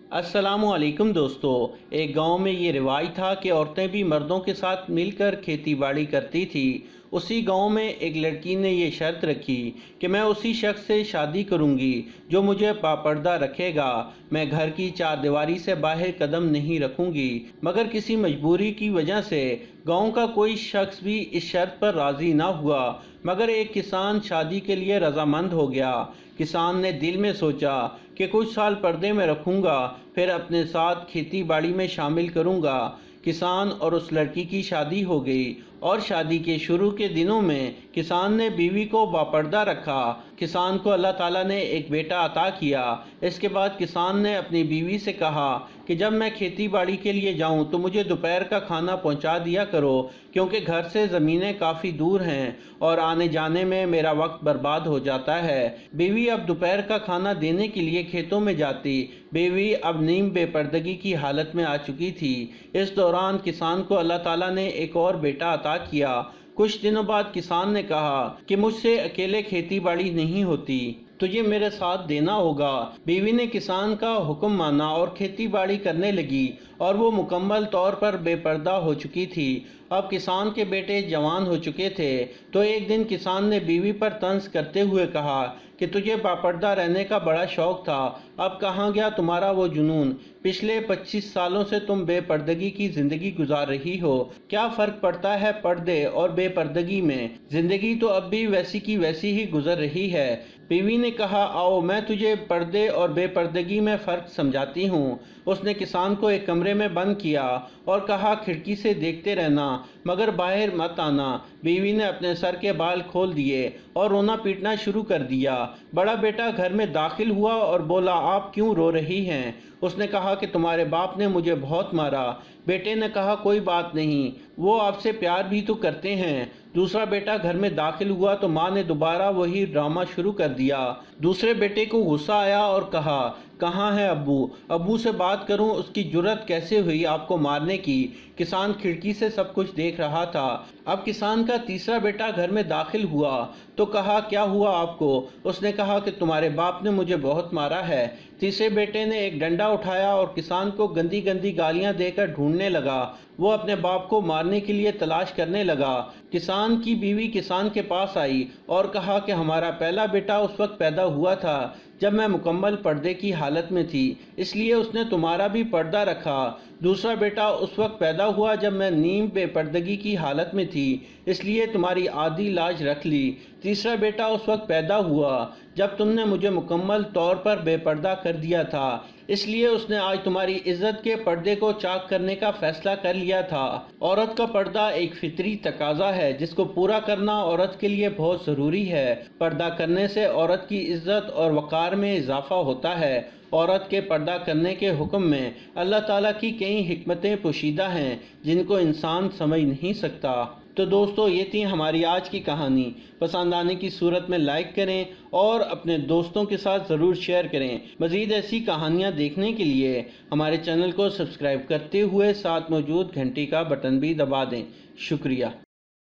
अस्सलामुअलैकुम दोस्तों। एक गांव में ये रिवाज था कि औरतें भी मर्दों के साथ मिलकर खेती बाड़ी करती थी। उसी गांव में एक लड़की ने ये शर्त रखी कि मैं उसी शख्स से शादी करूंगी जो मुझे बापर्दा रखेगा। मैं घर की चारदीवारी से बाहर कदम नहीं रखूंगी। मगर किसी मजबूरी की वजह से गांव का कोई शख्स भी इस शर्त पर राज़ी ना हुआ। मगर एक किसान शादी के लिए रजामंद हो गया। किसान ने दिल में सोचा कि कुछ साल पर्दे में रखूंगा, फिर अपने साथ खेती बाड़ी में शामिल करूंगा। किसान और उस लड़की की शादी हो गई और शादी के शुरू के दिनों में किसान ने बीवी को बापर्दा रखा। किसान को अल्लाह ताला ने एक बेटा अता किया। इसके बाद किसान ने अपनी बीवी से कहा कि जब मैं खेती बाड़ी के लिए जाऊं तो मुझे दोपहर का खाना पहुंचा दिया करो, क्योंकि घर से ज़मीनें काफ़ी दूर हैं और आने जाने में मेरा वक्त बर्बाद हो जाता है। बीवी अब दोपहर का खाना देने के लिए खेतों में जाती। बीवी अब नीम बेपर्दगी की हालत में आ चुकी थी। इस दौरान किसान को अल्लाह ताला ने एक और बेटा अता किया। कुछ दिनों बाद किसान ने कहा कि मुझसे अकेले खेती बाड़ी नहीं होती, तुझे मेरे साथ देना होगा। बीवी ने किसान का हुक्म माना और खेती बाड़ी करने लगी और वो मुकम्मल तौर पर बेपर्दा हो चुकी थी। अब किसान के बेटे जवान हो चुके थे तो एक दिन किसान ने बीवी पर तंज करते हुए कहा कि तुझे बापर्दा रहने का बड़ा शौक था, अब कहाँ गया तुम्हारा वो जुनून? पिछले 25 सालों से तुम बेपर्दगी की ज़िंदगी गुजार रही हो। क्या फ़र्क पड़ता है पर्दे और बेपर्दगी में? ज़िंदगी तो अब भी वैसी की वैसी ही गुजर रही है। बीवी ने कहा, आओ मैं तुझे पर्दे और बेपर्दगी में फ़र्क समझाती हूँ। उसने किसान को एक कमरे में बंद किया और कहा, खिड़की से देखते रहना मगर बाहर मत आना। बीवी ने अपने सर के बाल खोल दिए और रोना पीटना शुरू कर दिया। बड़ा बेटा घर में दाखिल हुआ और बोला, आप क्यों रो रही हैं? उसने कहा कि तुम्हारे बाप ने मुझे बहुत मारा। बेटे ने कहा, कोई बात नहीं, वो आपसे प्यार भी तो करते हैं। दूसरा बेटा घर में दाखिल हुआ तो माँ ने दोबारा वही ड्रामा शुरू कर दिया। दूसरे बेटे को गुस्सा आया और कहा, कहाँ है अब्बू? अब्बू से बात करूं, उसकी जुर्रत कैसे हुई आपको मारने की? किसान खिड़की से सब कुछ देख रहा था। अब किसान का तीसरा बेटा घर में दाखिल हुआ तो कहा, क्या हुआ आपको? उसने कहा कि तुम्हारे बाप ने मुझे बहुत मारा है। तीसरे बेटे ने एक डंडा उठाया और किसान को गंदी गंदी गालियां देकर ढूंढने लगा। वो अपने बाप को मारने के लिए तलाश करने लगा। किसान की बीवी किसान के पास आई और कहा कि हमारा पहला बेटा उस वक्त पैदा हुआ था जब मैं मुकम्मल पर्दे की हालत में थी, इसलिए उसने तुम्हारा भी पर्दा रखा। दूसरा बेटा उस वक्त पैदा हुआ जब मैं नीम बेपर्दगी की हालत में थी, इसलिए तुम्हारी आधी लाज रख ली। तीसरा बेटा उस वक्त पैदा हुआ जब तुमने मुझे मुकम्मल तौर पर बेपर्दा कर दिया था, इसलिए उसने आज तुम्हारी इज्जत के पर्दे को चाक करने का फैसला कर लिया था। औरत का पर्दा एक फितरी तकाजा है जिसको पूरा करना औरत के लिए बहुत ज़रूरी है। पर्दा करने से औरत की इज्जत और वक़ार में इजाफा होता है। औरत के पर्दा करने के हुक्म में अल्लाह ताला की कई हिकमतें पोशीदा हैं जिनको इंसान समझ नहीं सकता। तो दोस्तों, ये थी हमारी आज की कहानी। पसंद आने की सूरत में लाइक करें और अपने दोस्तों के साथ ज़रूर शेयर करें। मज़ीद ऐसी कहानियाँ देखने के लिए हमारे चैनल को सब्सक्राइब करते हुए साथ मौजूद घंटी का बटन भी दबा दें। शुक्रिया।